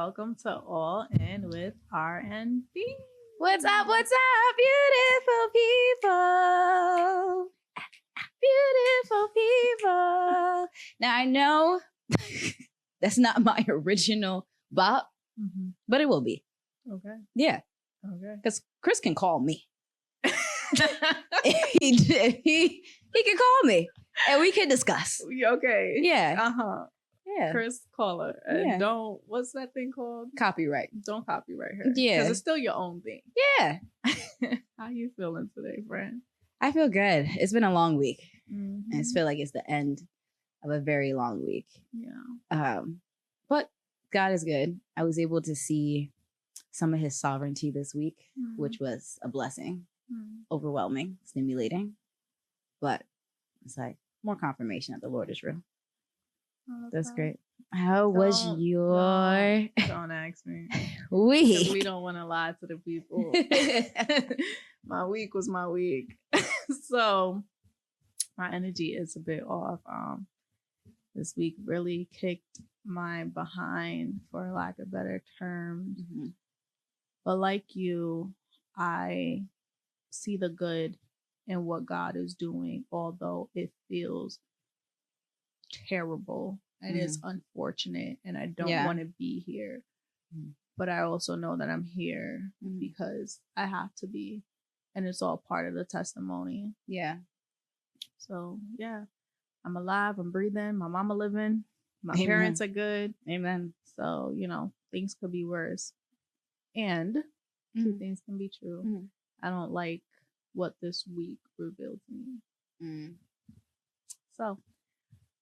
welcome to All In with R&B. What's up, beautiful people? Beautiful people. Now, I know that's not my original bop, but it will be. Okay. Yeah. Okay. Because Chris can call me. he can call me and we can discuss. Okay. Yeah. Uh-huh. Yeah. Chris, call her. And don't, what's that thing called? Copyright. Don't copyright her. Yeah. Because it's still your own thing. Yeah. How you feeling today, friend? I feel good. It's been a long week. Mm-hmm. And I feel like it's the end of a very long week. Yeah. But God is good. I was able to see some of his sovereignty this week, which was a blessing. Overwhelming, stimulating. But it's like more confirmation that the Lord is real. Oh, that's great. How was your... Don't ask me. week? We don't want to lie to the people. My week was my week. So my energy is a bit off. This week really kicked my behind, for lack of better terms. But like you, I see the good in what God is doing, although it feels terrible and it's unfortunate and I don't want to be here. But I also know that I'm here because I have to be, and it's all part of the testimony. Yeah. So yeah, I'm alive, I'm breathing, my mama living, my parents are good. Amen. So, things could be worse. And two things can be true. I don't like what this week revealed to me. So,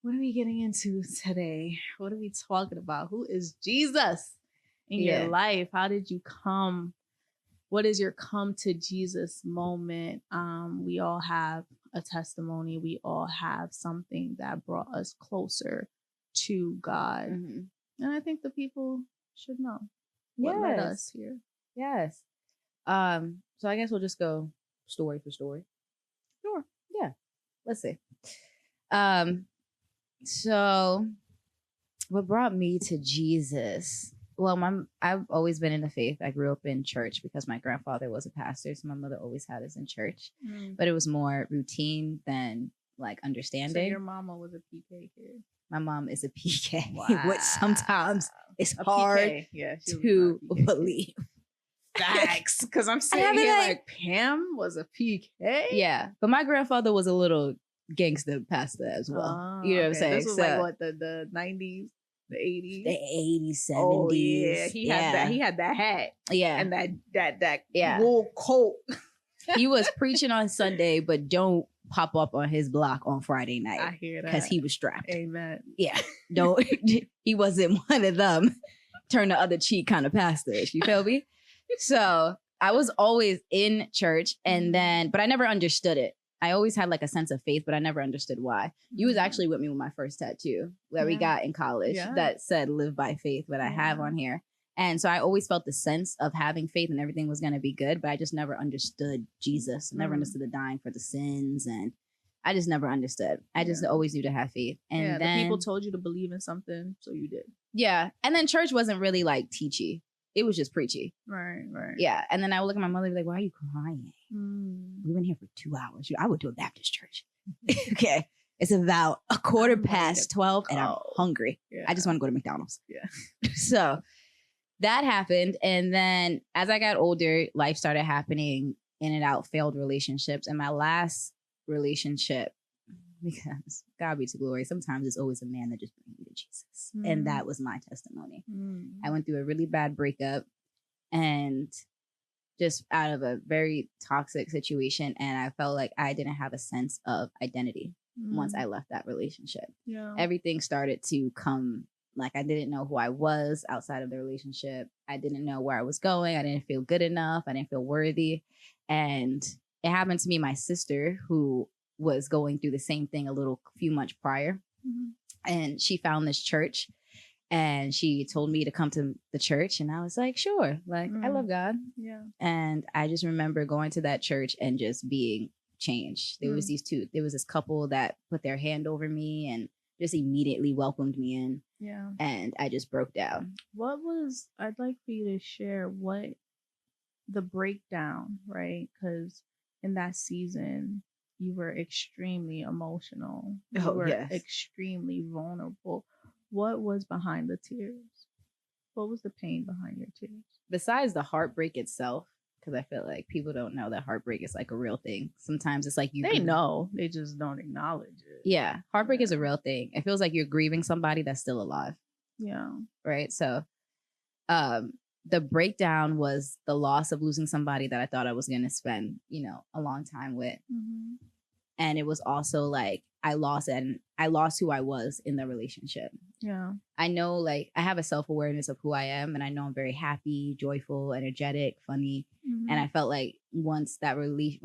what are we getting into today? What are we talking about? Who is Jesus in your life? How did you come? What is your come to Jesus moment? We all have a testimony. We all have something that brought us closer to God. And I think the people should know what led us here. Yes. So I guess we'll just go story for story. Sure. Yeah. Let's see. So what brought me to Jesus? Well, I've always been in the faith. I grew up in church because my grandfather was a pastor, so my mother always had us in church. But it was more routine than like understanding. So your mama was a PK kid. My mom is a PK, wow. which sometimes it's hard to believe. Facts, because I'm sitting here like Pam was a PK. Yeah, but my grandfather was a little gangster pastor as well. You know what I'm saying? This was like what, the 90s, the 80s, the 80s, 70s. Oh yeah, he had that. He had that hat. Yeah, and that wool coat. He was preaching on Sunday, but don't pop up on his block on Friday night. I hear that because he was strapped. Amen. Yeah, don't. He wasn't one of them. Turn the other cheek kind of pastors. You feel me? So I was always in church, but I never understood it. I always had like a sense of faith, but I never understood why. You was actually with me with my first tattoo that we got in college that said "Live by Faith," what I have on here. And so I always felt the sense of having faith and everything was going to be good, but I just never understood Jesus. I never understood the dying for the sins, and I just never understood. I just always knew to have faith. And then the people told you to believe in something, so you did. Yeah. And then church wasn't really like teachy. It was just preachy. Right. Yeah. And then I would look at my mother and be like, why are you crying? We've been here for 2 hours. I would do a Baptist church. Okay. It's about 12:15 and I'm hungry. Yeah. I just want to go to McDonald's. Yeah. So that happened. And then as I got older, life started happening in and out, failed relationships. And my last relationship, because God be to glory, sometimes it's always a man that just brings you to Jesus. And that was my testimony. I went through a really bad breakup and just out of a very toxic situation. And I felt like I didn't have a sense of identity once I left that relationship. Yeah. Everything started to come, like I didn't know who I was outside of the relationship. I didn't know where I was going. I didn't feel good enough. I didn't feel worthy. And it happened to me, my sister, who was going through the same thing few months prior. And she found this church and she told me to come to the church. And I was like, sure. Like, I love God. Yeah. And I just remember going to that church and just being changed. There was this couple that put their hand over me and just immediately welcomed me in. Yeah. And I just broke down. I'd like for you to share what the breakdown, right? Because in that season, you were extremely emotional. You were Yes. extremely vulnerable. What was behind the tears? What was the pain behind your tears? Besides the heartbreak itself, because I feel like people don't know that heartbreak is like a real thing. Sometimes it's like they know, they just don't acknowledge it. Yeah, heartbreak is a real thing. It feels like you're grieving somebody that's still alive. Yeah. Right. So, the breakdown was the loss of losing somebody that I thought I was going to spend, a long time with. Mm-hmm. And it was also like I lost who I was in the relationship. Yeah. I know, like, I have a self-awareness of who I am, and I know I'm very happy, joyful, energetic, funny. Mm-hmm. And I felt like when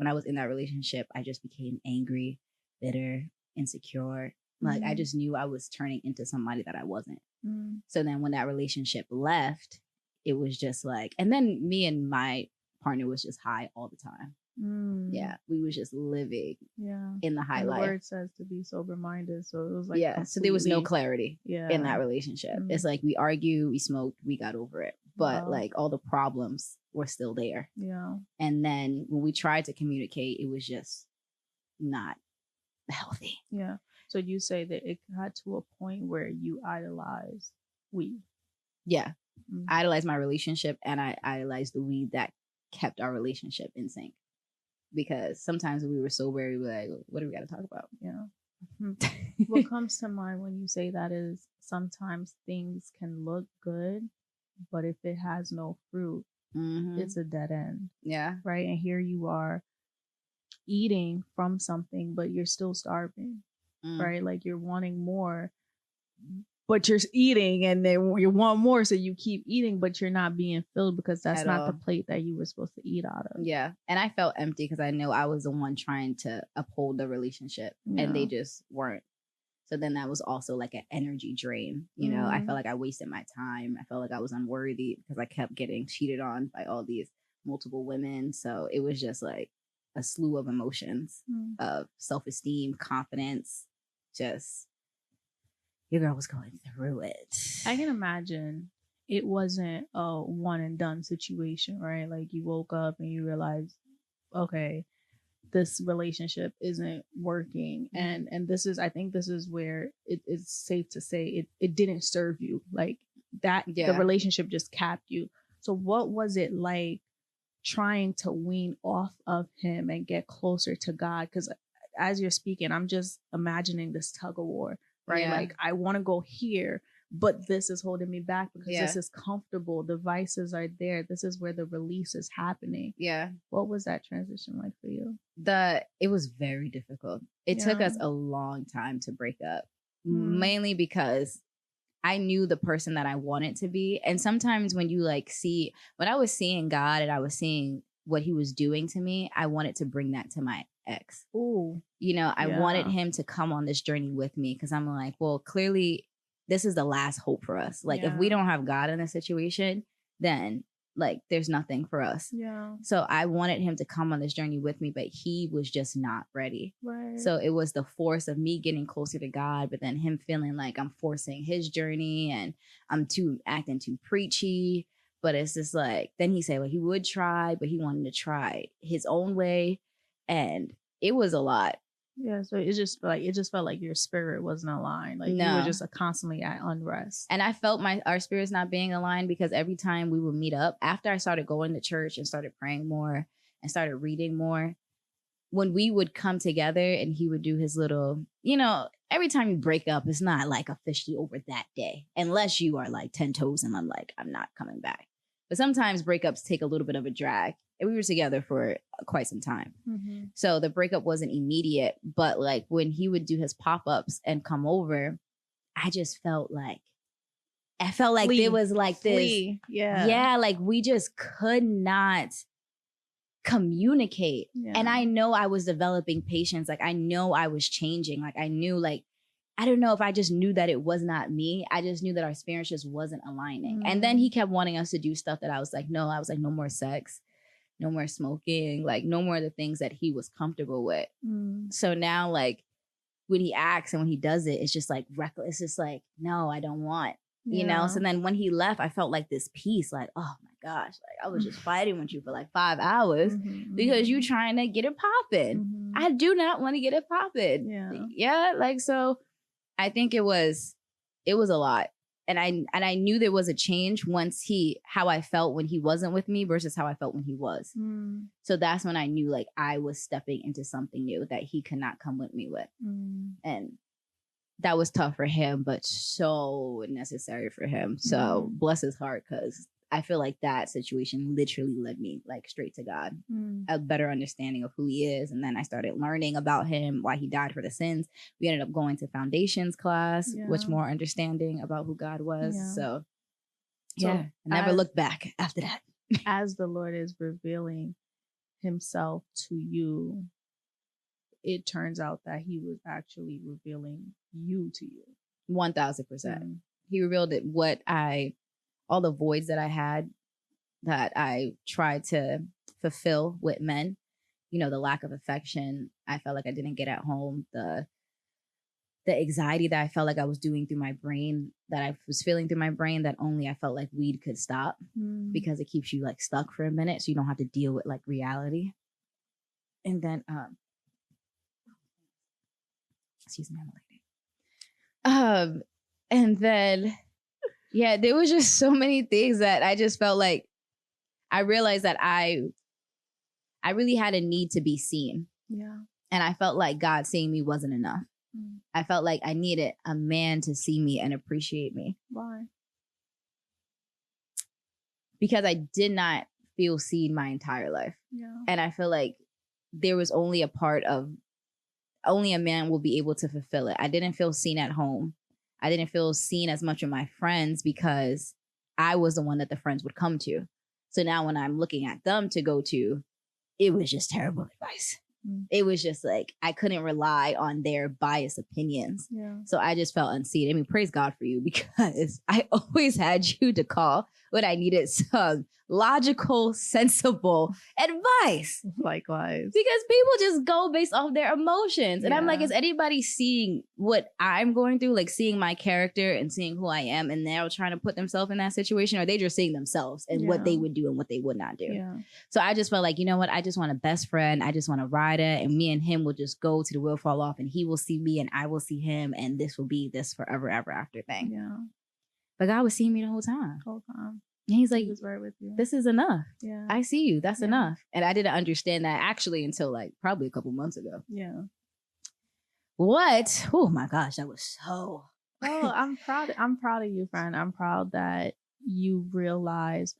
I was in that relationship, I just became angry, bitter, insecure. Like, I just knew I was turning into somebody that I wasn't. Mm. So then when that relationship left, it was just like, and then me and my partner was just high all the time. Mm. Yeah, we was just living in the high life. The word says to be sober minded, so it was like so there was no clarity in that relationship. It's like we argued, we smoked, we got over it, but like all the problems were still there. Yeah. And then when we tried to communicate, it was just not healthy. Yeah. So you say that it got to a point where you idolized weed. Yeah. Mm-hmm. I idolized my relationship, and I idolized the weed that kept our relationship in sync. Because sometimes when we were sober, we were like, what do we got to talk about? Yeah. Mm-hmm. What comes to mind when you say that is sometimes things can look good, but if it has no fruit, it's a dead end. Yeah. Right. And here you are eating from something, but you're still starving. Right. Like you're wanting more, but you're eating, and then you want more, so you keep eating, but you're not being filled because that's not the plate that you were supposed to eat out of. Yeah. And I felt empty because I know I was the one trying to uphold the relationship, and they just weren't. So then that was also like an energy drain. I felt like I wasted my time. I felt like I was unworthy because I kept getting cheated on by all these multiple women. So it was just like a slew of emotions of self-esteem, confidence, just your girl was going through it. I can imagine it wasn't a one and done situation, right? Like you woke up and you realized, okay, this relationship isn't working. And I think this is where it's safe to say it didn't serve you. Like that, the relationship just capped you. So what was it like trying to wean off of him and get closer to God? Because as you're speaking, I'm just imagining this tug of war. Right. Yeah. Like I want to go here, but this is holding me back because this is comfortable. The vices are there. This is where the release is happening. Yeah. What was that transition like for you? It was very difficult. It took us a long time to break up, mainly because I knew the person that I wanted to be. And sometimes when you when I was seeing God and I was seeing what he was doing to me, I wanted to bring that to my ex. Ooh. I wanted him to come on this journey with me because I'm like, well, clearly this is the last hope for us. Like if we don't have God in this situation, then like there's nothing for us. Yeah. So I wanted him to come on this journey with me, but he was just not ready. Right. So it was the force of me getting closer to God, but then him feeling like I'm forcing his journey and I'm acting too preachy. But it's just like, then he said, well, he would try, but he wanted to try his own way. And it was a lot. Yeah, so it just felt like your spirit wasn't aligned. Like you were just constantly at unrest. And I felt our spirits not being aligned because every time we would meet up, after I started going to church and started praying more and started reading more, when we would come together and he would do his little, every time you break up, it's not like officially over that day, unless you are like 10 toes and I'm like, I'm not coming back. But sometimes breakups take a little bit of a drag. And we were together for quite some time. Mm-hmm. So the breakup wasn't immediate. But like when he would do his pop-ups and come over, I just felt like there was like this. Yeah, like we just could not communicate. Yeah. And I know I was developing patience. Like I know I was changing. Like I knew I don't know if I just knew that it was not me. I just knew that our spirits just wasn't aligning. Mm-hmm. And then he kept wanting us to do stuff that I was like, no. I was like, no more sex, no more smoking, like no more of the things that he was comfortable with. Mm. So now like when he acts and when he does it, it's just like reckless. It's just like, no, I don't want, you know? So then when he left, I felt like this peace, like, oh my gosh, like I was just fighting with you for like 5 hours because you trying to get it popping. I do not want to get it popping. Yeah. Like, so I think it was a lot. And I knew there was a change once how I felt when he wasn't with me versus how I felt when he was. So that's when I knew like I was stepping into something new that he could not come with me with. And that was tough for him, but so necessary for him. So bless his heart, because I feel like that situation literally led me like straight to God, a better understanding of who he is. And then I started learning about him, why he died for the sins. We ended up going to foundations class, which more understanding about who God was. So I never looked back after that. As the Lord is revealing himself to you, it turns out that he was actually revealing you to you. 1000%. He revealed it, all the voids that I had that I tried to fulfill with men, you know, the lack of affection I felt like I didn't get at home, the anxiety that I felt like I was doing through my brain, that I was feeling through my brain, that only I felt like weed could stop because it keeps you like stuck for a minute. So you don't have to deal with like reality. And then, excuse me, I'm a lady. And then, yeah, there was just so many things that I just felt like I realized that I really had a need to be seen. Yeah. And I felt like God seeing me wasn't enough. I felt like I needed a man to see me and appreciate me. Why? Because I did not feel seen my entire life. Yeah. And I feel like there was only a man will be able to fulfill it. I didn't feel seen at home. I didn't feel seen as much with my friends because I was the one that the friends would come to. So now when I'm looking at them to go to, it was just terrible advice. It was just like, I couldn't rely on their biased opinions. Yeah. So I just felt unseen. I mean, praise God for you, because I always had you to call when I needed some logical, sensible advice. Likewise. Because people just go based off their emotions. And I'm like, is anybody seeing what I'm going through? Like seeing my character and seeing who I am, and they're trying to put themselves in that situation? Or are they just seeing themselves and what they would do and what they would not do? Yeah. So I just felt like, you know what? I just want a best friend. I just want a rider. And me and him will just go to the wheel fall off, and he will see me and I will see him. And this will be this forever, ever after thing. Yeah. But God was seeing me the whole time. And he's like, he was right with you. This is enough. Yeah. I see you. That's enough. And I didn't understand that actually until like probably a couple months ago. Yeah. What? Oh my gosh, that was so. Oh, I'm proud of you, friend. I'm proud that you realize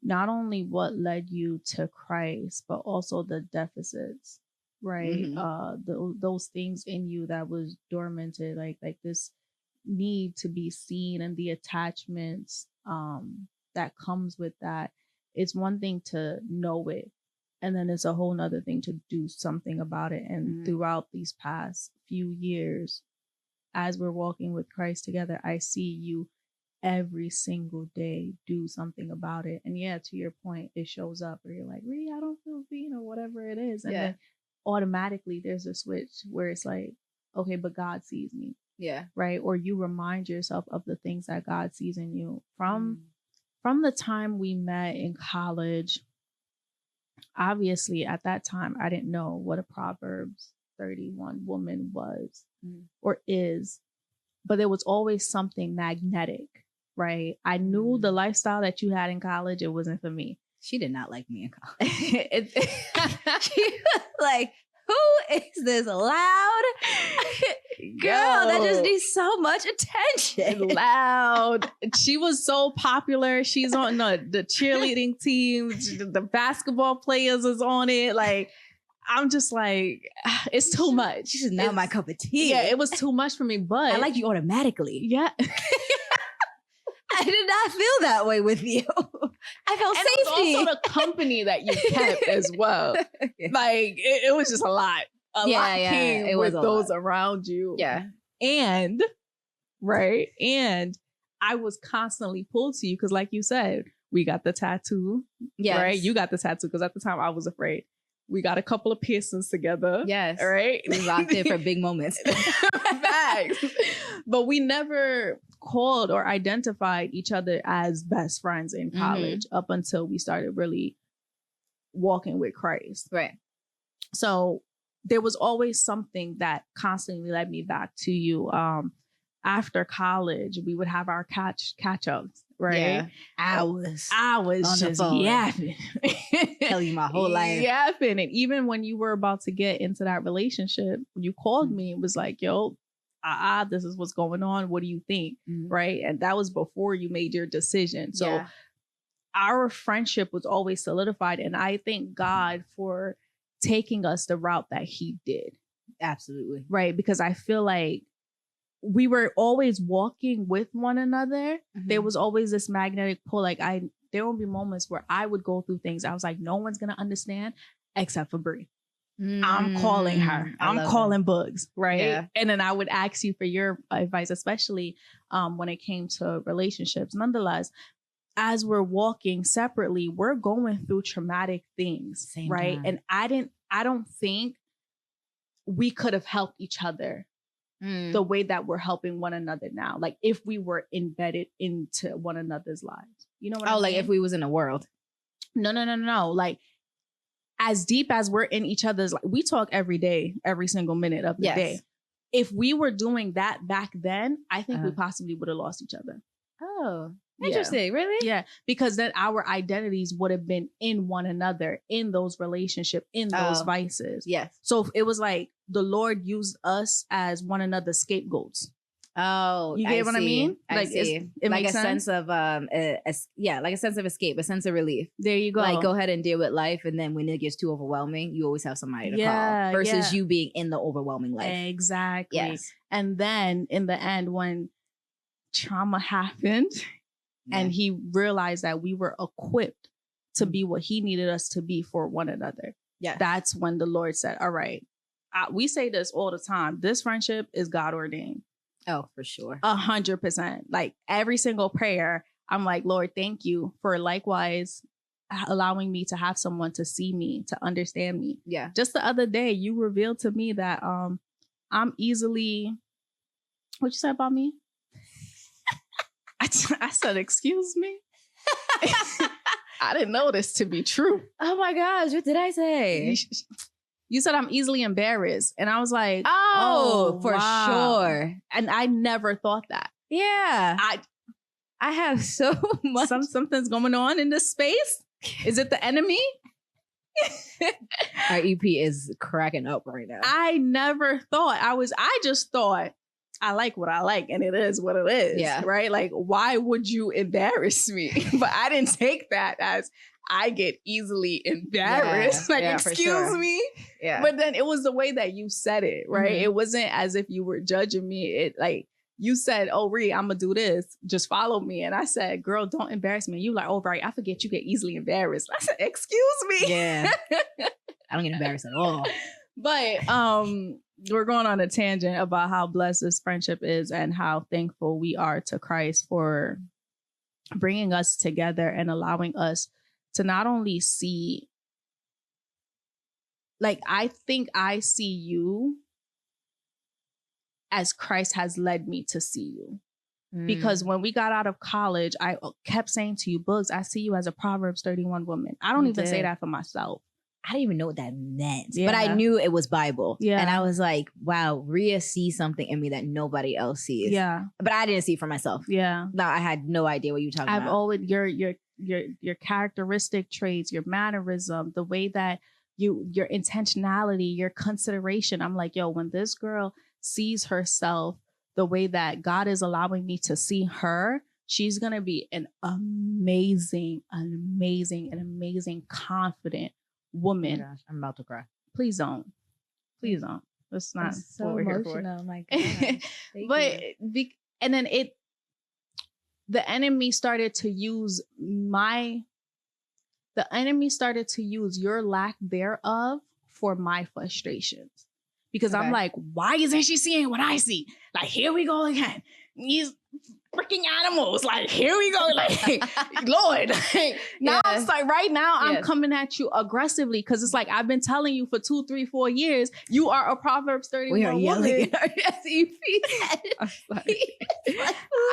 not only what led you to Christ, but also the deficits, right? Those things in you that was dormanted, like this need to be seen and the attachments that comes with that. It's one thing to know it, and then it's a whole nother thing to do something about it. And throughout these past few years, as we're walking with Christ together, I see you every single day do something about it. And yeah, to your point, it shows up where you're like, really, I don't feel seen, or whatever it is. And then automatically there's a switch where it's like, okay, but God sees me. Yeah. Right. Or you remind yourself of the things that God sees in you. From the time we met in college, obviously at that time, I didn't know what a Proverbs 31 woman was or is, but there was always something magnetic, right? I knew the lifestyle that you had in college, it wasn't for me. She did not like me in college. She was like, who is this loud girl that just needs so much attention? Loud. She was so popular. She's on the cheerleading team. The basketball players is on it. Like, I'm just like, it's too much. This is not my cup of tea. Yeah, it was too much for me, but I like you automatically. Yeah. I did not feel that way with you. I felt and safety. It was also the company that you kept as well. Like, it was just a lot. A lot came it with those around you. Yeah. And I was constantly pulled to you because, like you said, we got the tattoo. Yes. Right? You got the tattoo because at the time I was afraid. We got a couple of piercings together. Yes. All right. We locked in for big moments. Facts. But we never called or identified each other as best friends in college up until we started really walking with Christ. Right. So there was always something that constantly led me back to you. After college, we would have our catch-ups, right? Yeah. Hours on just the phone. Yapping. Tell you my whole life. Yapping. And even when you were about to get into that relationship, you called me and was like, yo, this is what's going on. What do you think? Right? And that was before you made your decision. So our friendship was always solidified. And I thank God for taking us the route that he did. Absolutely. Right? Because I feel like we were always walking with one another. There was always this magnetic pull. Like there will be moments where I would go through things. I was like, no one's going to understand except for Brie. I'm calling her. I'm calling Bugs. Right. Yeah. And then I would ask you for your advice, especially when it came to relationships. Nonetheless, as we're walking separately, we're going through traumatic things. Same right. Time. And I don't think we could have helped each other the way that we're helping one another now. Like if we were embedded into one another's lives. You know what I mean? Like if we was in a world. No. Like as deep as we're in each other's, like we talk every day, every single minute of the day. If we were doing that back then, I think we possibly would have lost each other. Oh, interesting. Really? Yeah. Because then our identities would have been in one another, in those relationships, in those vices. Yes. So it was like the Lord used us as one another's scapegoats. Oh, you get what I mean? Like it like a sense of like a sense of escape, a sense of relief. There you go. Like go ahead and deal with life, and then when it gets too overwhelming, you always have somebody to call versus you being in the overwhelming life. Exactly. Yes. And then in the end, when trauma happened, and he realized that we were equipped to be what he needed us to be for one another. Yeah, that's when the Lord said, "All right." We say this all the time. This friendship is God ordained. Oh, for sure. 100%. Like every single prayer, I'm like, Lord, thank you for likewise allowing me to have someone to see me, to understand me. Yeah. Just the other day, you revealed to me that I'm easily, what you said about me? I said, excuse me? I didn't know this to be true. Oh my gosh, what did I say? You said I'm easily embarrassed. And I was like, for sure. And I never thought that. Yeah. I have so much. Something's going on in this space. Is it the enemy? Our EP is cracking up right now. I never thought. I just thought I like what I like and it is what it is. Yeah. Right? Like, why would you embarrass me? But I didn't take that as I get easily embarrassed. Excuse me. Yeah. But then it was the way that you said it, right? It wasn't as if you were judging me. It like you said, oh, Ree, I'm gonna do this. Just follow me. And I said, girl, don't embarrass me. And you like, oh, right. I forget you get easily embarrassed. I said, excuse me. Yeah. I don't get embarrassed at all. But we're going on a tangent about how blessed this friendship is and how thankful we are to Christ for bringing us together and allowing us to not only see, like, I think I see you as Christ has led me to see you. Because when we got out of college, I kept saying to you, Bugs, I see you as a Proverbs 31 woman. I don't even say that for myself. I didn't even know what that meant, but I knew it was Bible. Yeah. And I was like, wow, Rhea sees something in me that nobody else sees. Yeah. But I didn't see it for myself. Yeah. No, I had no idea what you were talking about. I've always, your characteristic traits, your mannerism, the way that your intentionality, your consideration. I'm like, yo, when this girl sees herself the way that God is allowing me to see her, she's going to be an amazing, confident woman. Oh my gosh, I'm about to cry. Please don't. That's not so what we're emotional. Here for. My gosh. But and then the enemy started to use your lack thereof for my frustrations. Because I'm like, why isn't she seeing what I see? Like, here we go again. these freaking animals. Like, here we go. Like, Lord. Now it's like right now I'm coming at you aggressively because it's like I've been telling you for 2, 3, 4 years, you are a Proverbs 31 woman.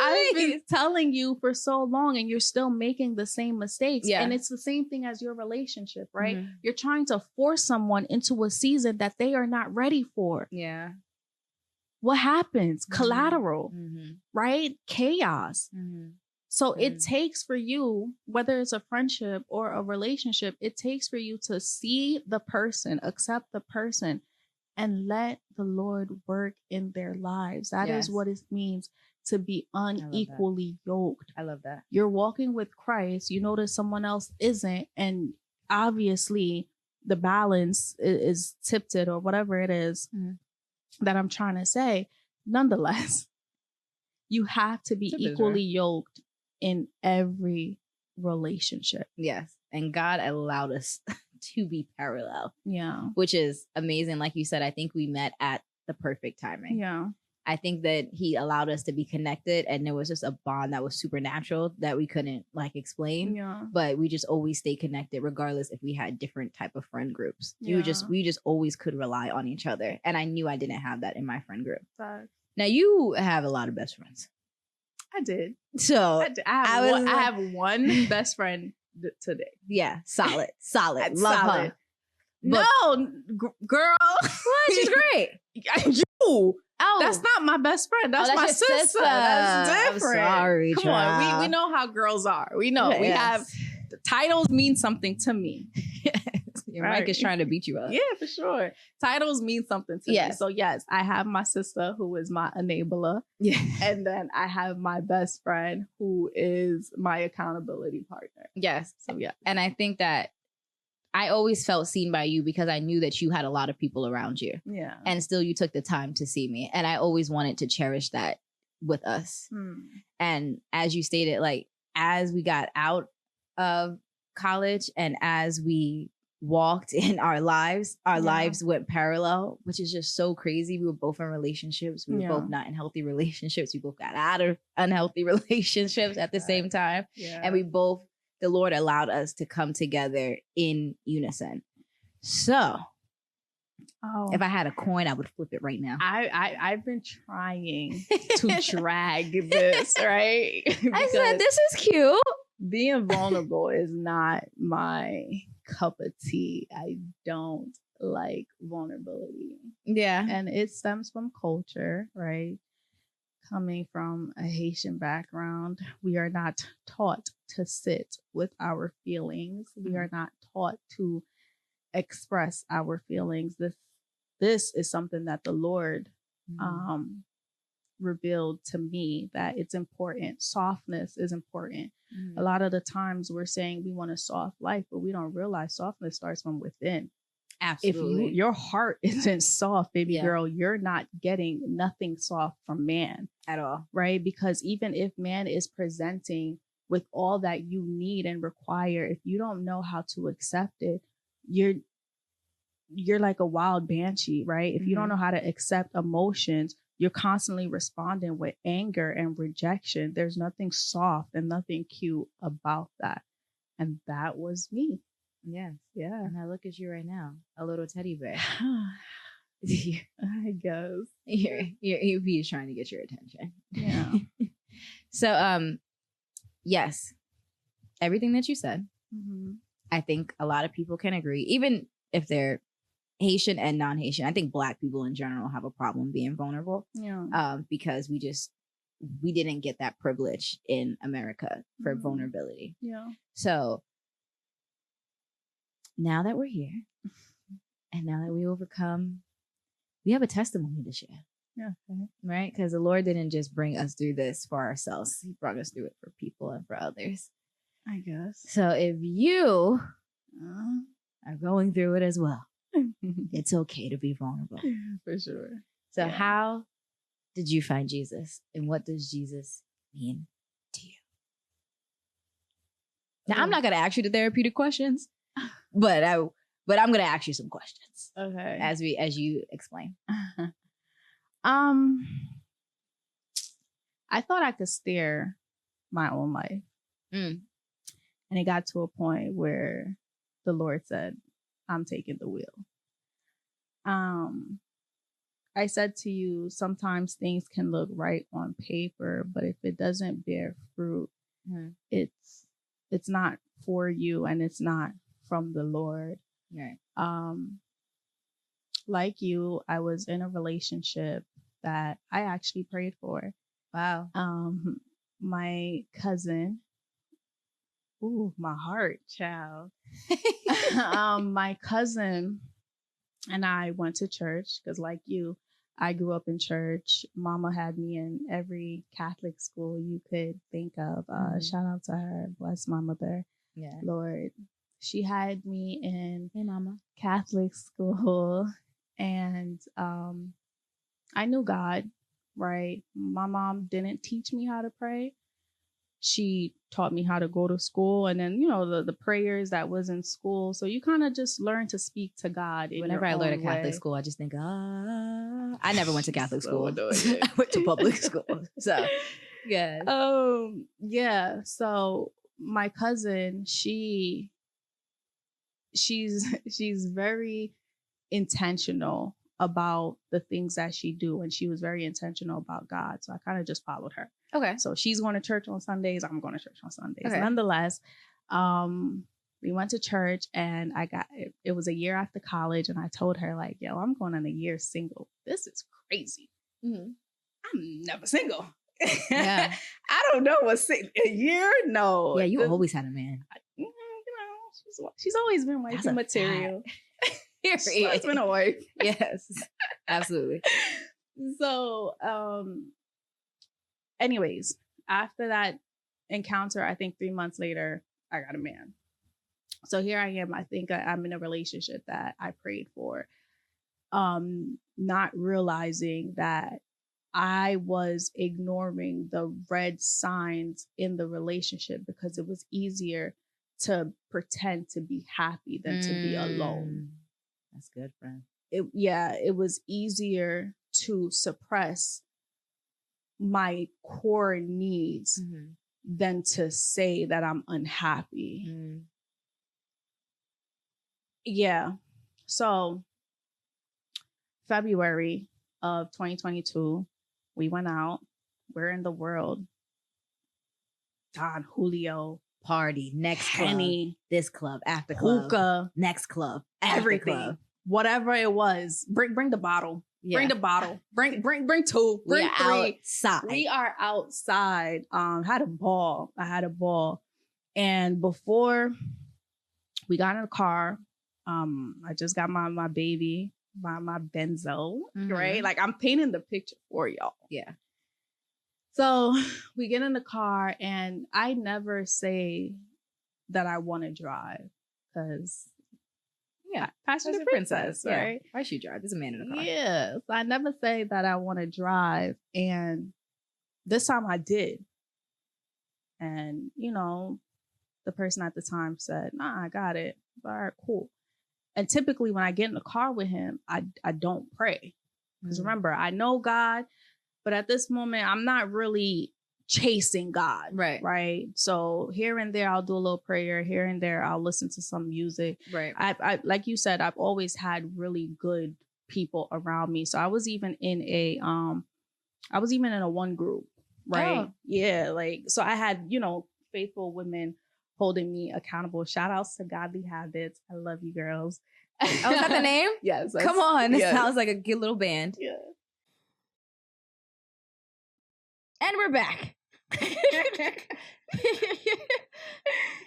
I've been telling you for so long and you're still making the same mistakes. Yeah. And it's the same thing as your relationship, right? Mm-hmm. You're trying to force someone into a season that they are not ready for. Yeah. What happens? Mm-hmm. Collateral, right? Chaos. Mm-hmm. So it takes for you, whether it's a friendship or a relationship, it takes for you to see the person, accept the person, and let the Lord work in their lives. That is what it means to be unequally yoked. I love that. You're walking with Christ. You notice someone else isn't. And obviously the balance is tipped or whatever it is that I'm trying to say. Nonetheless, you have to be equally yoked in every relationship. Yes. And God allowed us to be parallel. Yeah. Which is amazing. Like you said, I think we met at the perfect timing. Yeah. I think that he allowed us to be connected and there was just a bond that was supernatural that we couldn't like explain. Yeah. But we just always stayed connected regardless if we had different type of friend groups. Yeah. We just always could rely on each other. And I knew I didn't have that in my friend group. Facts. Now you have a lot of best friends. I did. So I have one best friend today. Yeah, solid. Love her. But, no, girl. What? She's great. You. Oh, that's not my best friend. That's my sister. That's different. I'm sorry, Come on. We know how girls are. We know. Yes. We have the titles mean something to me. Your mic is trying to beat you up. Yeah, for sure. Titles mean something to me. So yes, I have my sister who is my enabler. Yeah. And then I have my best friend who is my accountability partner. Yes. So yeah. And I think that I always felt seen by you because I knew that you had a lot of people around you. Yeah. And still you took the time to see me. And I always wanted to cherish that with us. And as you stated, like, as we got out of college and as we walked in our lives went parallel, which is just so crazy. We were both in relationships. We were both not in healthy relationships. We both got out of unhealthy relationships at the same time. Yeah. And the Lord allowed us to come together in unison. So if I had a coin, I would flip it right now. I've been trying to drag this, right? I said, this is cute. Being vulnerable is not my cup of tea. I don't like vulnerability. Yeah. And it stems from culture, right? Coming from a Haitian background, we are not taught to sit with our feelings. We are not taught to express our feelings. This is something that the Lord revealed to me, that it's important. Softness is important. A lot of the times we're saying we want a soft life, but we don't realize softness starts from within. Absolutely. If your heart isn't soft, baby girl, you're not getting nothing soft from man at all. Right? Because even if man is presenting with all that you need and require, if you don't know how to accept it, you're like a wild banshee, right? If you don't know how to accept emotions, you're constantly responding with anger and rejection. There's nothing soft and nothing cute about that. And that was me. Yes. Yeah. And I look at you right now, a little teddy bear. I guess. Your EP is trying to get your attention. Yeah. So, yes, everything that you said, I think a lot of people can agree, even if they're Haitian and non-Haitian. I think Black people in general have a problem being vulnerable. Yeah. Because we didn't get that privilege in America for vulnerability. Yeah. So now that we're here and now that we overcome, we have a testimony to share. Yeah. Right? Because the Lord didn't just bring us through this for ourselves. He brought us through it for people and for others. I guess. So if you are going through it as well, it's okay to be vulnerable. For sure. So how did you find Jesus? And what does Jesus mean to you? Now, I'm not going to ask you the therapeutic questions, but I'm going to ask you some questions. Okay. As you explain. I thought I could steer my own life. And it got to a point where the Lord said, I'm taking the wheel. I said to you, sometimes things can look right on paper, but if it doesn't bear fruit, it's not for you and it's not from the Lord. Right. Like you, I was in a relationship that I actually prayed for. Wow. My cousin, ooh, my heart, child. My cousin and I went to church because, like you, I grew up in church. Mama had me in every Catholic school you could think of. Shout out to her. Bless my mother. Yeah. Lord. She had me in Hey, Mama. Catholic school. And I knew God, right? My mom didn't teach me how to pray. She taught me how to go to school, and then the prayers that was in school. So you kind of just learn to speak to God. Whenever I learn at Catholic school, I just think, I never went to Catholic school. I went to public school. So yeah. Yeah. So my cousin, she's very intentional about the things that she do, and she was very intentional about God. So I kind of just followed her. Okay. So she's going to church on Sundays. I'm going to church on Sundays. Okay. Nonetheless, we went to church, and it was a year after college, and I told her, like, yo, I'm going on a year single. This is crazy. I'm never single. Yeah. I don't know what's a year. No. Yeah, you always had a man. She's always been wifey material. It's been a wife. Yes, absolutely. So, anyways, after that encounter, I think 3 months later, I got a man. So here I am. I think I'm in a relationship that I prayed for, not realizing that I was ignoring the red signs in the relationship because it was easier to pretend to be happy than to be alone. That's good, friend. It was easier to suppress my core needs than to say that I'm unhappy. Yeah. So February of 2022, we went out. We're in the world. Don Julio. Party. Next Henny, club. This club. After club. Hookah. Next club. Everything. Club. Whatever it was. Bring the bottle. Yeah. Bring the bottle. Bring two. Bring three. Outside. We are outside. Had a ball. I had a ball. And before we got in the car, I just got my baby, my benzo, right? Like, I'm painting the picture for y'all. Yeah. So we get in the car, and I never say that I want to drive because, passenger princess, right? Why should you drive? There's a man in the car. Yeah. So I never say that I want to drive. And this time I did. And, the person at the time said, nah, I got it. All right, cool. And typically when I get in the car with him, I don't pray. Because remember, I know God, but at this moment, I'm not really chasing God. Right. So here and there, I'll do a little prayer. Here and there, I'll listen to some music. Right. I like you said, I've always had really good people around me. So I was even in a one group. Right. Oh. Yeah. Like, so I had, faithful women holding me accountable. Shout outs to Godly Habits. I love you, girls. Oh, is that the name? Yes. Come on. This sounds like a good little band. Yeah. And we're back.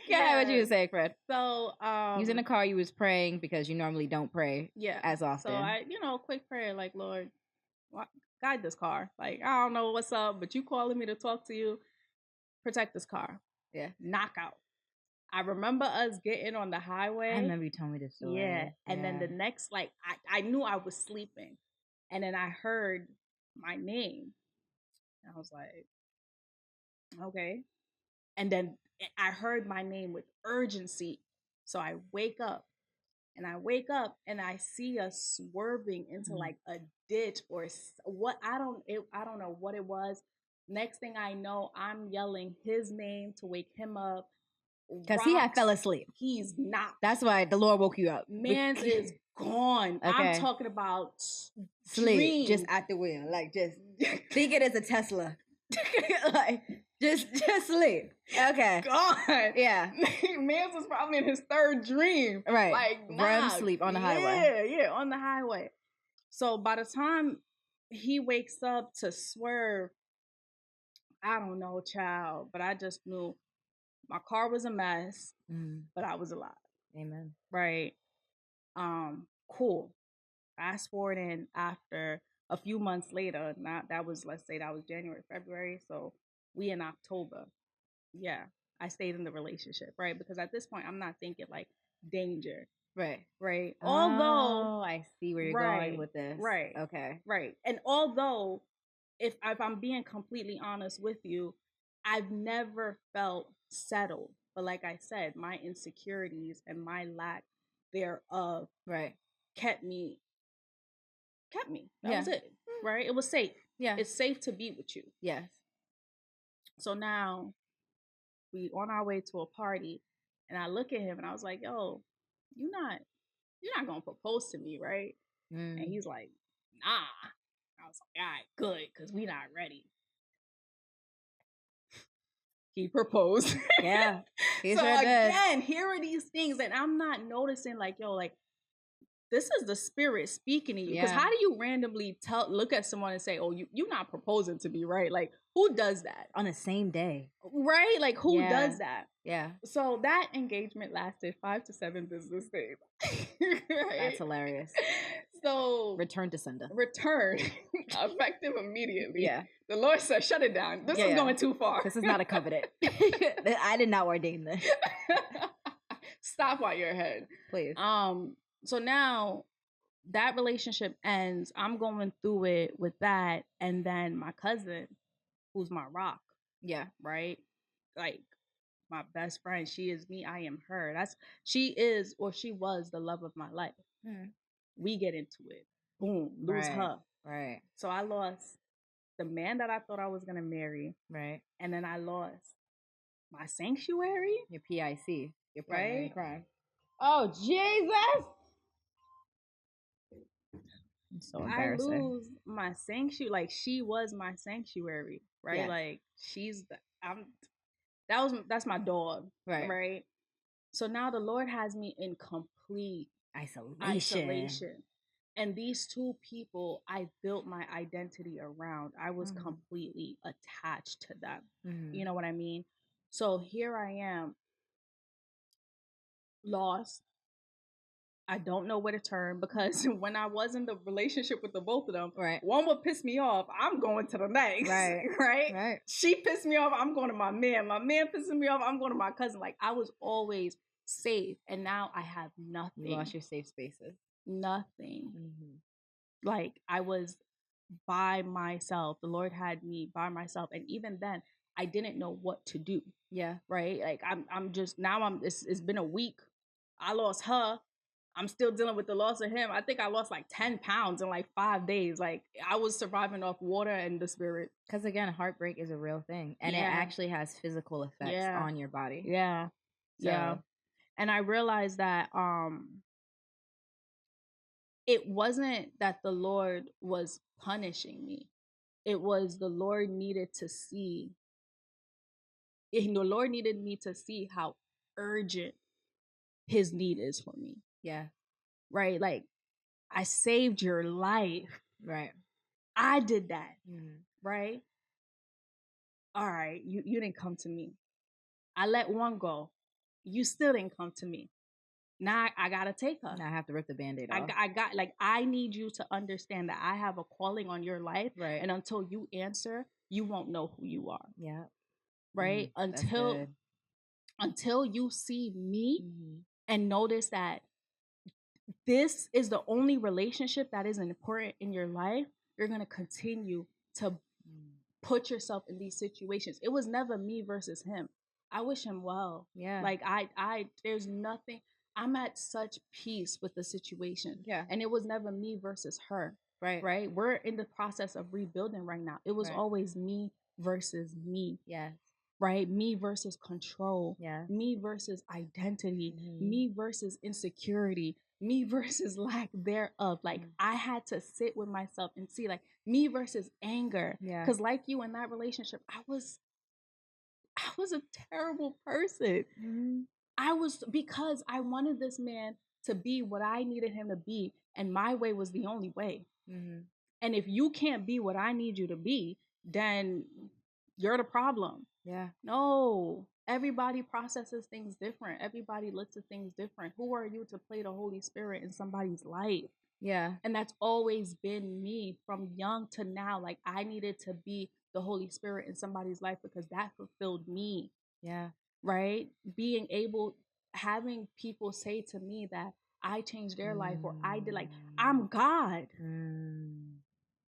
Yeah, what you were saying, Fred. So, you was in the car, you was praying because you normally don't pray as often. So I, quick prayer, like, Lord, guide this car. Like, I don't know what's up, but you calling me to talk to you. Protect this car. Yeah. Knockout. I remember us getting on the highway. I remember you told me this story. Yeah. And then the next, like, I knew I was sleeping. And then I heard my name. And I was like, okay. And then I heard my name with urgency. So I wake up. And I see us swerving into like a ditch or what. I don't know what it was. Next thing I know, I'm yelling his name to wake him up. Because he had fell asleep. He's not. That's why the Lord woke you up. Man's is gone. Okay. I'm talking about sleep. Dreams. Just at the wheel. Like, just think it as a Tesla. Like, just sleep. Okay. God. Yeah. Man's was probably in his third dream. Right. Like, REM sleep on the highway. Yeah, on the highway. So by the time he wakes up to swerve, I don't know, child, but I just knew my car was a mess, but I was alive. Amen. Right. Cool. Fast forward in after a few months later, let's say that was January, February. So we in October. Yeah. I stayed in the relationship, right? Because at this point I'm not thinking like danger. Right. Right. Although I see where you're going with this. Right. Okay. Right. And although if I'm being completely honest with you, I've never felt settled. But like I said, my insecurities and my lack thereof kept me. That was it. Right? It was safe. Yeah. It's safe to be with you. Yes. So now we on our way to a party and I look at him and I was like, yo, you're not gonna propose to me, right? And he's like, nah. I was like, all right, good, because we not ready. He proposed. Yeah. So again, here are these things that I'm not noticing, like, yo, like, this is the spirit speaking to you. Because how do you randomly look at someone and say, oh, you're not proposing to me, right? Like, who does that? On the same day. Right? Like, who does that? Yeah. So that engagement lasted 5 to 7 business days. Right? That's hilarious. So return to sender. Return. Effective immediately. Yeah. The Lord said, shut it down. This is going too far. This is not a covenant. I did not ordain this. Stop while you're ahead. Please. So now that relationship ends. I'm going through it with that. And then my cousin, who's my rock. Yeah. Right? Like, my best friend. She is me. I am her. She is, or she was, the love of my life. We get into it. Boom. Lose her. Right. So I lost the man that I thought I was going to marry. Right. And then I lost my sanctuary. Your PIC. Your partner in crime. Oh, Jesus. It's so embarrassing. I lose my sanctuary. Like, she was my sanctuary. Right? Yeah. Like, that's my dog. Right. So now the Lord has me in complete isolation. And these two people, I built my identity around. I was completely attached to them. You know what I mean? So here I am, lost. I don't know where to turn, because when I was in the relationship with the both of them, one would piss me off, I'm going to the next. Right? She pissed me off, I'm going to my man. My man pissing me off, I'm going to my cousin. Like, I was always safe, and now I have nothing. You lost your safe spaces. Nothing. Like, I was by myself. The Lord had me by myself, and even then, I didn't know what to do. Yeah. Right? Like, I'm just now. It's been a week. I lost her. I'm still dealing with the loss of him. I think I lost like 10 pounds in like 5 days. Like, I was surviving off water and the spirit. Because again, heartbreak is a real thing. And it actually has physical effects on your body. Yeah. So. Yeah. And I realized that it wasn't that the Lord was punishing me. It was the Lord needed to see. The Lord needed me to see how urgent his need is for me. Yeah. Right? Like, I saved your life. Right. I did that. Right? All right. You didn't come to me. I let one go. You still didn't come to me. Now I gotta take her. Now I have to rip the Band-Aid off. I need you to understand that I have a calling on your life. Right. And until you answer, you won't know who you are. Yeah. Right? Until you see me and notice that this is the only relationship that is important in your life, you're going to continue to put yourself in these situations. It was never me versus him. I wish him well. Yeah. Like, there's nothing. I'm at such peace with the situation. Yeah. And it was never me versus her. Right. Right. We're in the process of rebuilding right now. It was always me versus me. Yes. Right? Me versus control. Yeah. Me versus identity. Me versus insecurity. Me versus lack thereof. Like I had to sit with myself and see like me versus anger. Yeah. Because like you in that relationship, I was a terrible person. Because I wanted this man to be what I needed him to be, and my way was the only way. And if you can't be what I need you to be, then you're the problem. Yeah. No, everybody processes things different. Everybody looks at things different. Who are you to play the Holy Spirit in somebody's life? Yeah. And that's always been me from young to now. Like I needed to be the Holy Spirit in somebody's life because that fulfilled me. Yeah. Right? Having people say to me that I changed their life or I did, like, I'm God.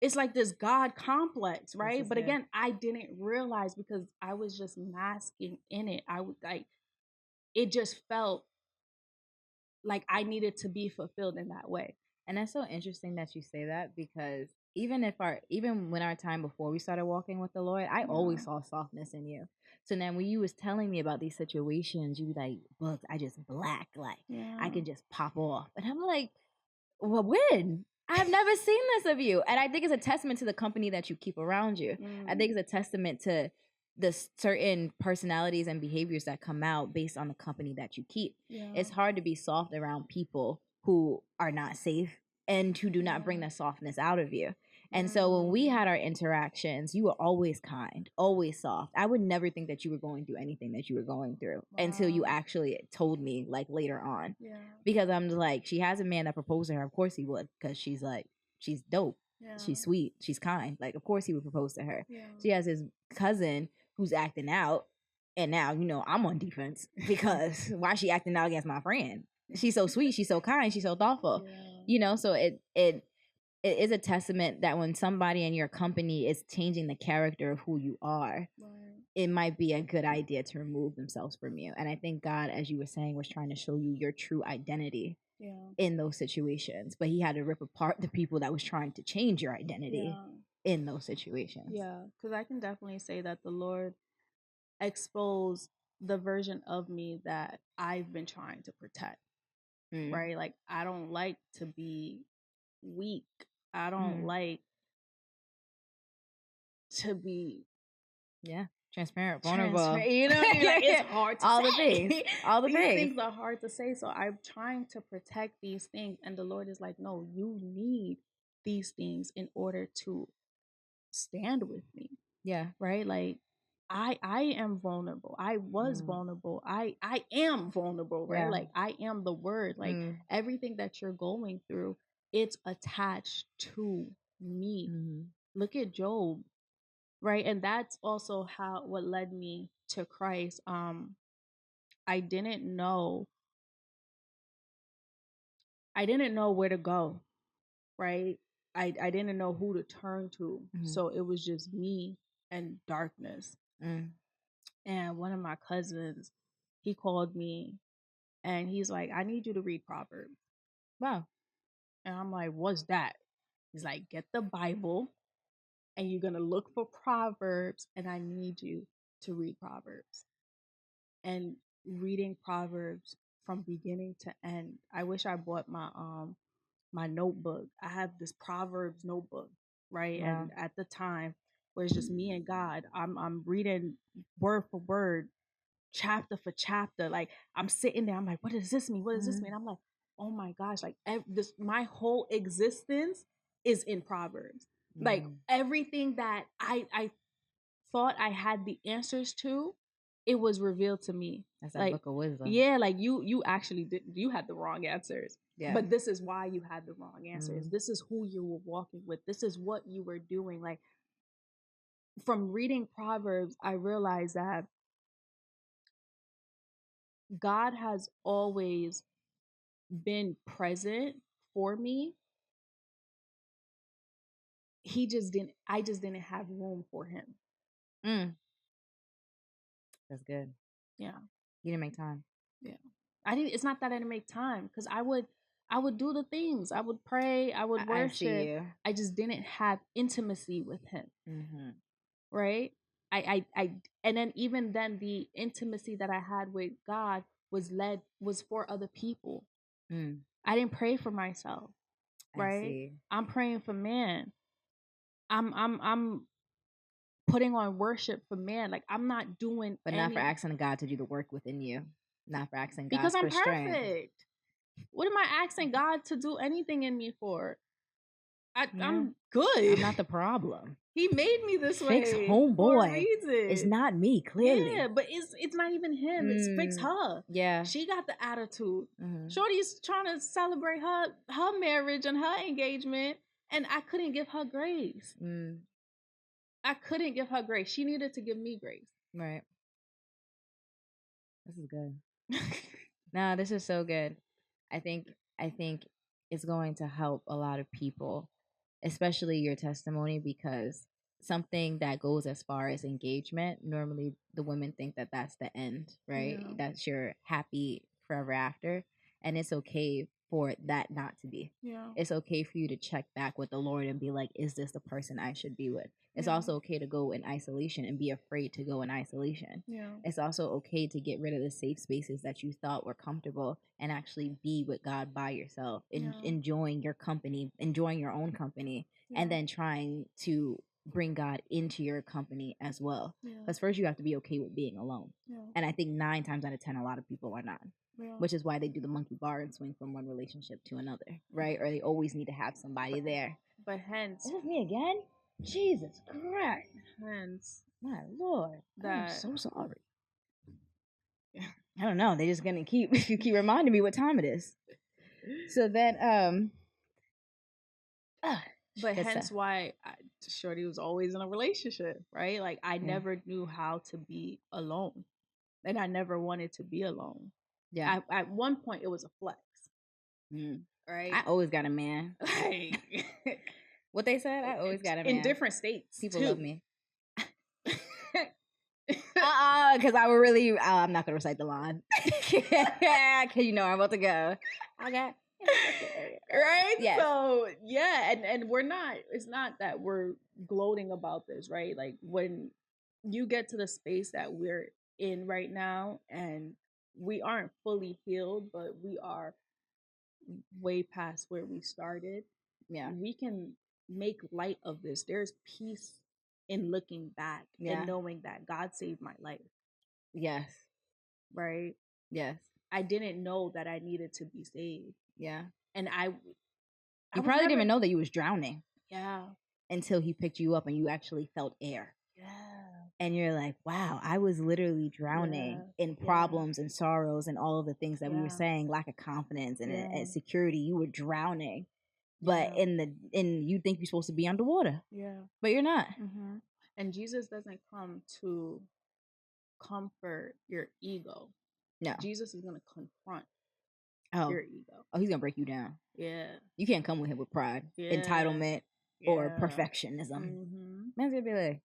It's like this God complex, right? But again, I didn't realize because I was just masking in it. I would like, it just felt like I needed to be fulfilled in that way. And that's so interesting that you say that because even when our time before we started walking with the Lord, I always saw softness in you. So then when you was telling me about these situations, you were like, "Look, I just black, like I can just pop off," and I'm like, "Well, when? I've never seen this of you." And I think it's a testament to the company that you keep around you. I think it's a testament to the certain personalities and behaviors that come out based on the company that you keep. Yeah. It's hard to be soft around people who are not safe and who do not bring that softness out of you. And so when we had our interactions, you were always kind, always soft. I would never think that you were going through anything that you were going through until you actually told me like later on. Yeah. Because I'm just like, she has a man that proposed to her. Of course he would, because she's like, she's dope. Yeah. She's sweet. She's kind. Like, of course he would propose to her. Yeah. She has his cousin who's acting out. And now, I'm on defense because why is she acting out against my friend? She's so sweet. She's so kind. She's so thoughtful. Yeah. So it is a testament that when somebody in your company is changing the character of who you are, it might be a good idea to remove themselves from you. And I think God, as you were saying, was trying to show you your true identity in those situations. But he had to rip apart the people that was trying to change your identity in those situations. Yeah, because I can definitely say that the Lord exposed the version of me that I've been trying to protect. Right? Like, I don't like to be weak. I don't like to be transparent, vulnerable. You know what I mean? Like, it's hard to all say. The things. All the these things. things are hard to say. So I'm trying to protect these things. And the Lord is like, no, you need these things in order to stand with me. Yeah. Right? Like, I am vulnerable. I was vulnerable. I am vulnerable, right? Yeah. Like, I am the word. Like, everything that you're going through, it's attached to me. Look at Job, right? And that's also what led me to Christ. I didn't know where to go, right? I didn't know who to turn to. So it was just me and darkness. And one of my cousins, he called me and he's like, I need you to read Proverbs. Wow. And I'm like, what's that? He's like, get the Bible and you're going to look for Proverbs and I need you to read Proverbs. And reading Proverbs from beginning to end. I wish I bought my notebook. I have this Proverbs notebook, right? Wow. And at the time where it's just me and God, I'm reading word for word, chapter for chapter. Like, I'm sitting there, I'm like, what does this mean? What does this mean? I'm like, oh my gosh, like my whole existence is in Proverbs. Like, everything that I thought I had the answers to, it was revealed to me. That's like, book of wisdom. Yeah, like you actually you had the wrong answers. Yeah. But this is why you had the wrong answers. This is who you were walking with. This is what you were doing. Like, from reading Proverbs, I realized that God has always been present for me. I just didn't have room for him. That's good. Yeah. You didn't make time. Yeah. It's not that I didn't make time, because I would do the things. I would pray. I would worship. I just didn't have intimacy with him. Right? And then even then, the intimacy that I had with God was for other people. I didn't pray for myself, right? I'm praying for man. I'm putting on worship for man. Like, I'm not doing, but not for asking God to do the work within you. Not for asking God because I'm for perfect. Strength. What am I asking God to do anything in me for? I'm good. I'm not the problem. He made me this way. Fix homeboy. For a reason. It's not me, clearly. Yeah, but it's not even him. It's fix her. Yeah. She got the attitude. Shorty's trying to celebrate her marriage and her engagement, and I couldn't give her grace. I couldn't give her grace. She needed to give me grace. Right. This is good. No, this is so good. I think it's going to help a lot of people, especially your testimony, because something that goes as far as engagement, normally the women think that that's the end, right? Yeah. That's your happy forever after. And it's okay for that not to be. Yeah. It's okay for you to check back with the Lord and be like, is this the person I should be with? It's also okay to go in isolation and be afraid to go in isolation. Yeah. It's also okay to get rid of the safe spaces that you thought were comfortable and actually be with God by yourself, enjoying your company, enjoying your own company, and then trying to bring God into your company as well. Because first you have to be okay with being alone. Yeah. And I think 9 times out of 10, a lot of people are not. Yeah. Which is why they do the monkey bar and swing from one relationship to another, right? Or they always need to have somebody there. But hence... Is this me again? Jesus Christ. Hence... My Lord. I'm so sorry. I don't know. They're just going to keep reminding me what time it is. So then... But hence why Shorty was always in a relationship, right? Like, I never knew how to be alone. And I never wanted to be alone. Yeah. At one point, it was a flex. Right? I always got a man. Like, what they said? I always got a man. In different states. People love me. Because I would really... I'm not going to recite the line. Because you know I'm about to go. Okay. Right? Yes. So, yeah. And we're not... It's not that we're gloating about this, right? Like, when you get to the space that we're in right now, and we aren't fully healed, but we are way past where we started. Yeah. We can make light of this. There's peace in looking back and knowing that God saved my life. Yes. Right? Yes. I didn't know that I needed to be saved. Yeah. And you probably didn't even know that you was drowning. Yeah. Until he picked you up and you actually felt air. Yeah. And you're like, wow, I was literally drowning in problems and sorrows and all of the things that we were saying, lack of confidence and insecurity. You were drowning. But you think you're supposed to be underwater. Yeah. But you're not. Mm-hmm. And Jesus doesn't come to comfort your ego. No. Jesus is going to confront your ego. Oh, he's going to break you down. Yeah. You can't come with him with pride, entitlement, or perfectionism. Mm-hmm. Man's going to be like,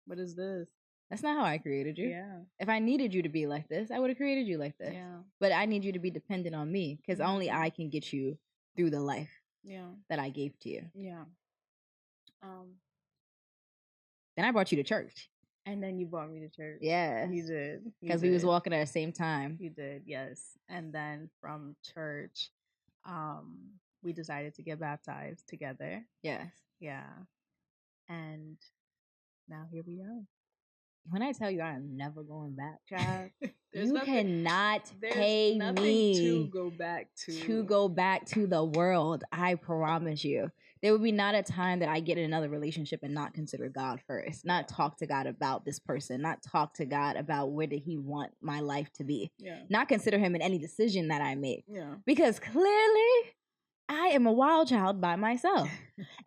what is this? That's not how I created you. Yeah. If I needed you to be like this, I would have created you like this. Yeah. But I need you to be dependent on me because only I can get you through the life that I gave to you. Yeah. Then I brought you to church. And then you brought me to church. Yeah. You did. Because we was walking at the same time. You did, yes. And then from church, we decided to get baptized together. Yes. Yeah. And now here we are. When I tell you I'm never going back, child, you cannot pay me to go back to the world. I promise you. There would be not a time that I get in another relationship and not consider God first, not talk to God about this person, not talk to God about where did he want my life to be, not consider him in any decision that I make. Yeah. Because clearly I am a wild child by myself.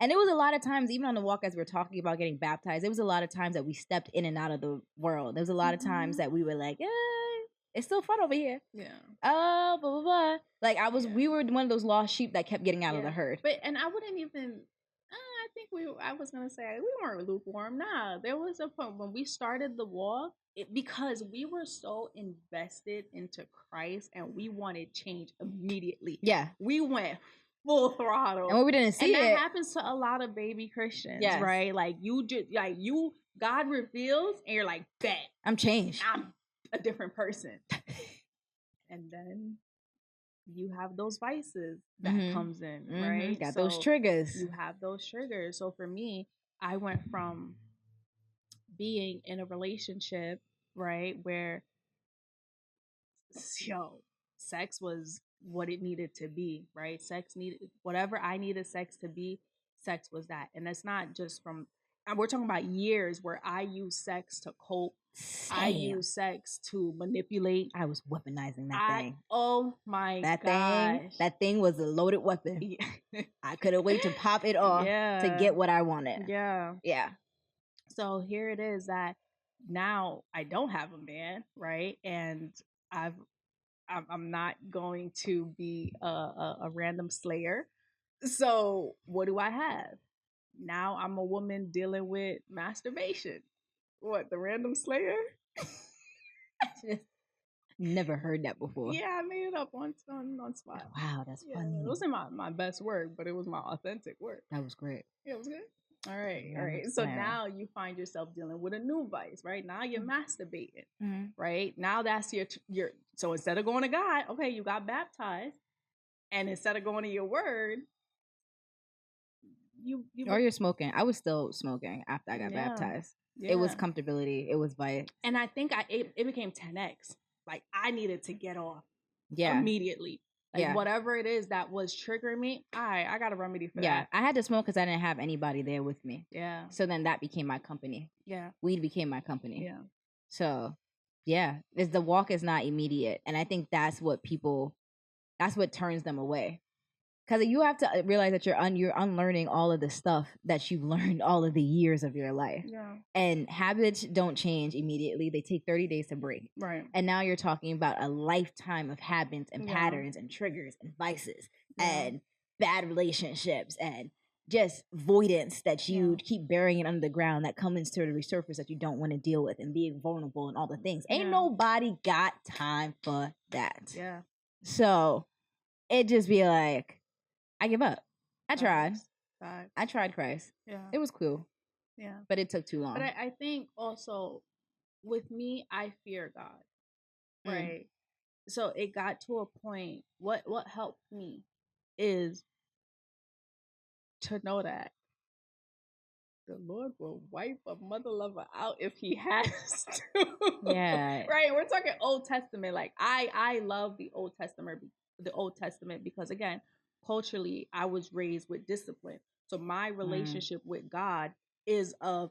And it was a lot of times, even on the walk as we're talking about getting baptized, it was a lot of times that we stepped in and out of the world. There was a lot of times that we were like, it's still fun over here. Yeah. Oh, blah, blah, blah. Like we were one of those lost sheep that kept getting out of the herd. And I wouldn't even, I was going to say, we weren't lukewarm. Nah, there was a point when we started the walk, because we were so invested into Christ and we wanted change immediately. Yeah. We went full throttle. And we didn't see and it. that happens to a lot of baby Christians, right? Like God reveals and you're like, bet. I'm changed. I'm a different person. And then you have those vices that comes in, right? Got those triggers. You have those triggers. So for me, I went from being in a relationship, right, where sex was what it needed to be, right? Sex needed whatever I needed sex to be, sex was that. And that's not just from we're talking about years where I use sex to cope. Same. I use sex to manipulate. I was weaponizing that thing. Oh my gosh. That thing was a loaded weapon. Yeah. I couldn't wait to pop it off to get what I wanted. Yeah. Yeah. So here it is that now I don't have a man, right? And I'm not going to be a random slayer. So what do I have? Now I'm a woman dealing with masturbation. What, the random slayer? Never heard that before. Yeah, I made it up on spot. Wow, that's funny. It wasn't my best work, but it was my authentic work. That was great. Yeah, it was good. All right. So now you find yourself dealing with a new vice, right? Now you're masturbating, right? Now that's your. So instead of going to God, okay, you got baptized, and instead of going to your word, you're smoking. I was still smoking after I got baptized. Yeah. It was comfortability. It was vice, and I think it became 10x. Like I needed to get off, immediately. Like whatever it is that was triggering me, I got a remedy for that. Yeah, I had to smoke because I didn't have anybody there with me. Yeah. So then that became my company. Yeah. Weed became my company. Yeah. So, yeah, the walk is not immediate, and I think that's what turns them away. Because you have to realize that you're unlearning all of the stuff that you've learned all of the years of your life. Yeah. And habits don't change immediately. They take 30 days to break. Right. And now you're talking about a lifetime of habits and patterns and triggers and vices and bad relationships and just voidance that you keep burying it under the ground that comes to the resurface that you don't want to deal with, and being vulnerable and all the things. Ain't nobody got time for that. Yeah. So it just be like, I give up. I tried. I tried Christ. Yeah. It was cool. Yeah. But it took too long. But I think also with me, I fear God. Right. So it got to a point, what helped me is to know that the Lord will wipe a mother lover out if he has to. Yeah. Right. We're talking Old Testament. Like I love the Old Testament because again, culturally, I was raised with discipline. So my relationship with God is a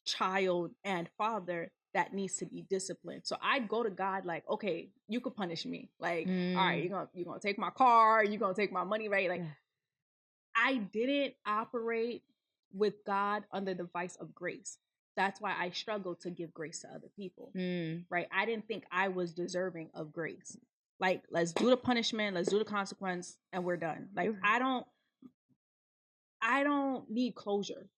child and father that needs to be disciplined. So I'd go to God like, okay, you could punish me. Like, all right, you're gonna take my car, you're gonna take my money, right? Like, I didn't operate with God under the vice of grace. That's why I struggled to give grace to other people, right? I didn't think I was deserving of grace. Like, let's do the punishment, let's do the consequence, and we're done. Like, I don't need closure,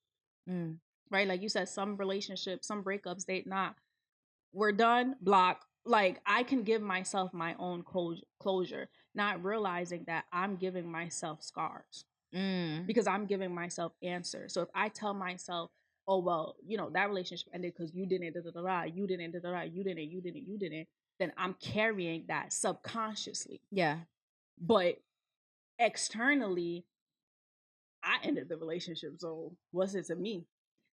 right? Like you said, some relationships, some breakups, we're done, block. Like, I can give myself my own closure, not realizing that I'm giving myself scars because I'm giving myself answers. So if I tell myself, oh, well, that relationship ended because you didn't, you didn't, then I'm carrying that subconsciously. Yeah. But externally, I ended the relationship. So what's it to me?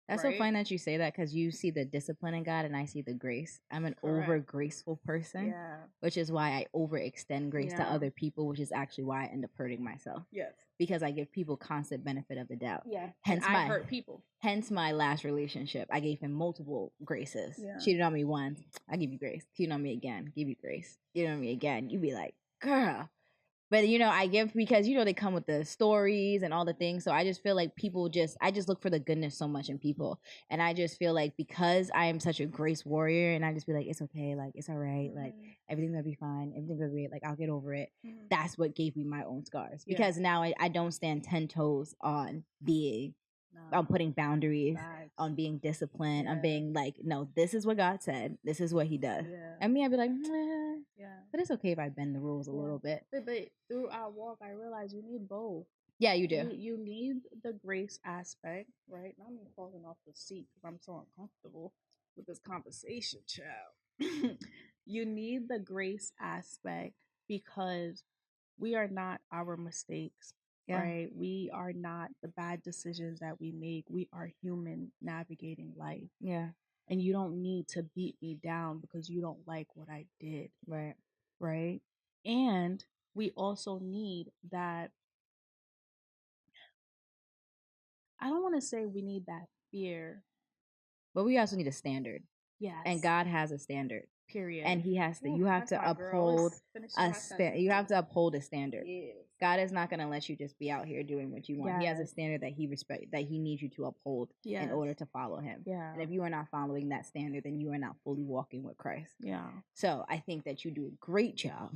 That's so funny that you say that, because you see the discipline in God and I see the grace. I'm an over graceful person, which is why I overextend grace to other people, which is actually why I end up hurting myself. Yes. Because I give people constant benefit of the doubt. Yeah. Hence I hurt people. Hence my last relationship. I gave him multiple graces. Yeah. Cheated on me once, I give you grace. Cheated on me again, give you grace. Cheated on me again, you be like, girl. But, I give because, they come with the stories and all the things. So I just feel like I just look for the goodness so much in people. And I just feel like because I am such a grace warrior, and I just be like, it's okay. Like, it's all right. Like, everything's going to be fine. Everything's going to be, like, I'll get over it. That's what gave me my own scars. Because now I don't stand 10 toes on being on putting boundaries, on being disciplined, on being like, no, this is what God said. This is what he does. Yeah. And me, I'd be like, but it's okay if I bend the rules a little bit. But through our walk, I realized you need both. Yeah, you do. You need the grace aspect, right? I'm falling off the seat because I'm so uncomfortable with this conversation, child. You need the grace aspect because we are not our mistakes, right? We are not the bad decisions that we make. We are human navigating life. Yeah. And you don't need to beat me down because you don't like what I did. Right. Right. And we also need that. I don't want to say we need that fear, but we also need a standard. Yes. And God has a standard. Period. And he has to, you have to uphold you have to uphold a standard. Yes. God is not going to let you just be out here doing what you want. Yes. He has a standard that he needs you to uphold in order to follow him. Yeah. And if you are not following that standard, then you are not fully walking with Christ. Yeah. So I think that you do a great job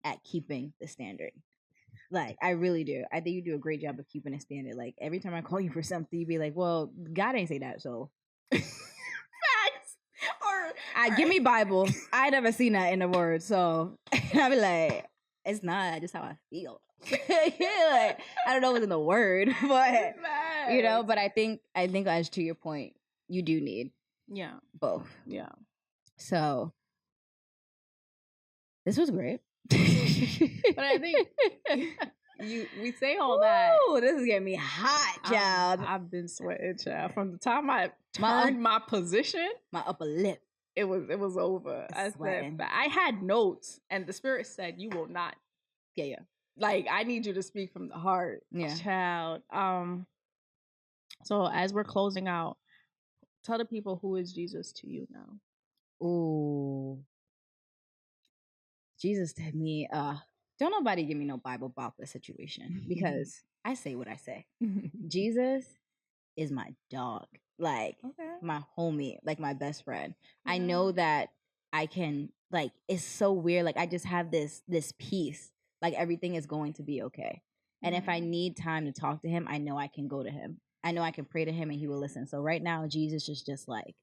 at keeping the standard. Like, I really do. I think you do a great job of keeping a standard. Like, every time I call you for something, you be like, well, God ain't say that, so. Give me Bible. I never seen that in the word, so I be like, it's not just how I feel. Like, I don't know what's in the word, but but I think as to your point, you do need both. Yeah. So this was great. But I think we say all that. Oh, this is getting me hot, child. I've been sweating, child. From the time I turned my position, my upper lip. It was over. I had notes, and the Spirit said, "You will not." Yeah. Like, I need you to speak from the heart, child. So as we're closing out, tell the people, who is Jesus to you now? Ooh, Jesus to me. Don't nobody give me no Bible about the situation because I say what I say. Jesus is my dog. Like, my homie, like my best friend. Yeah. I know that I can, like, it's so weird. Like, I just have this peace. Like, everything is going to be okay. And if I need time to talk to him, I know I can go to him. I know I can pray to him and he will listen. So right now, Jesus is just like,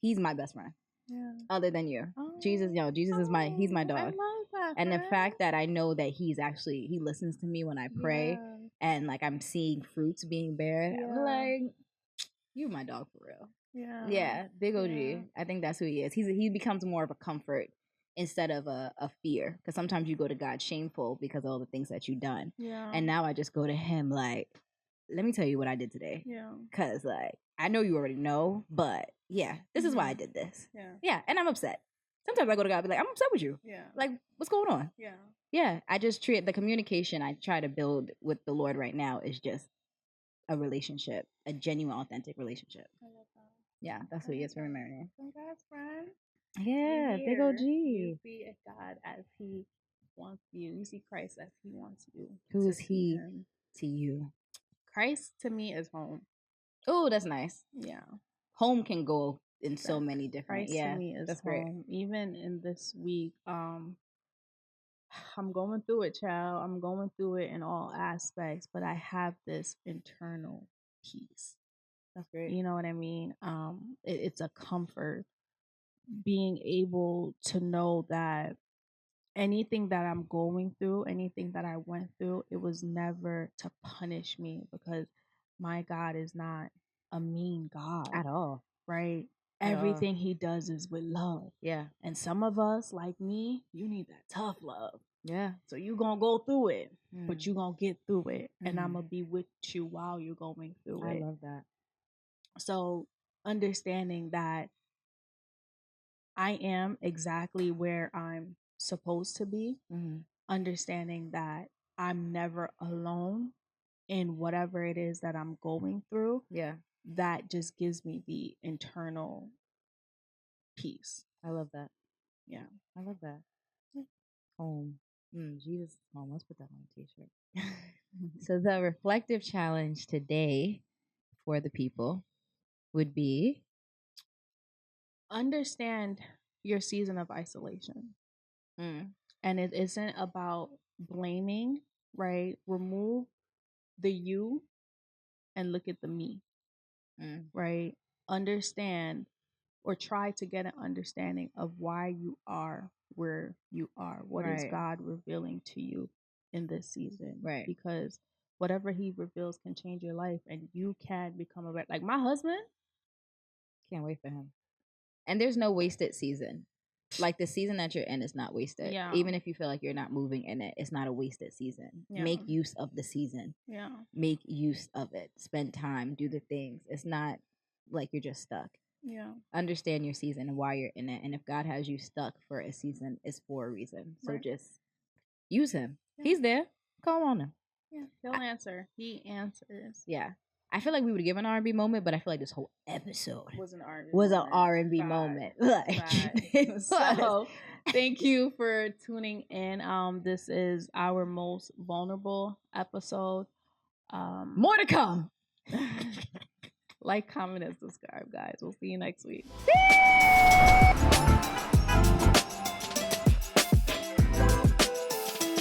he's my best friend. Yeah. Other than you. Jesus is he's my dog. I love that, and the fact that I know that he listens to me when I pray and, like, I'm seeing fruits being bared. I'm like, you my dog for real. Yeah. Yeah. Big OG. Yeah. I think that's who he is. He becomes more of a comfort instead of a fear. Because sometimes you go to God shameful because of all the things that you've done. Yeah. And now I just go to him like, let me tell you what I did today. Yeah. Because, like, I know you already know, but yeah, this is why I did this. Yeah. Yeah. And I'm upset. Sometimes I go to God and be like, I'm upset with you. Yeah. Like, what's going on? Yeah. Yeah. I just treat the communication I try to build with the Lord right now is just a relationship, a genuine, authentic relationship. I love that. Yeah, that's what he is for me, Marianne. Congrats, friend. Yeah, big OG. You see God as he wants you. You see Christ as he wants you. Who is he to you? Christ to me is home. Oh, that's nice. Yeah. Home can go in so many different. Christ to me is that's home. Great. Even in this week, I'm going through it, child. I'm going through it in all aspects, but I have this internal peace. That's great. You know what I mean? It's a comfort being able to know that anything that I'm going through, anything that I went through, it was never to punish me, because my God is not a mean God at all. Right? Everything he does is with love. Yeah. And some of us, like me, you need that tough love. Yeah. So you're going to go through it, but you're going to get through it. And I'm going to be with you while you're going through it. I love that. So understanding that I am exactly where I'm supposed to be, understanding that I'm never alone in whatever it is that I'm going through. Yeah. That just gives me the internal peace. I love that. Yeah. I love that. Home. Jesus is home. Let's put that on a t-shirt. So the reflective challenge today for the people would be understand your season of isolation. And it isn't about blaming, right? Remove the you and look at the me. right? Understand or try to get an understanding of why you are where you are. What is God revealing to you in this season? Right. Because whatever he reveals can change your life, and you can become a better. Like my husband, can't wait for him. And there's no wasted season. Like the season that you're in is not wasted. Yeah. Even if you feel like you're not moving in it, it's not a wasted season. Yeah. Make use of the season. Yeah. Make use of it. Spend time. Do the things. It's not like you're just stuck. Yeah. Understand your season and why you're in it. And if God has you stuck for a season, it's for a reason. So just use him. Yeah. He's there. Call on him. Yeah. He'll answer. He answers. Yeah. I feel like we would give an R&B moment, but I feel like this whole episode was an R&B moment. So, thank you for tuning in. This is our most vulnerable episode. More to come. Like, comment, and subscribe, guys. We'll see you next week.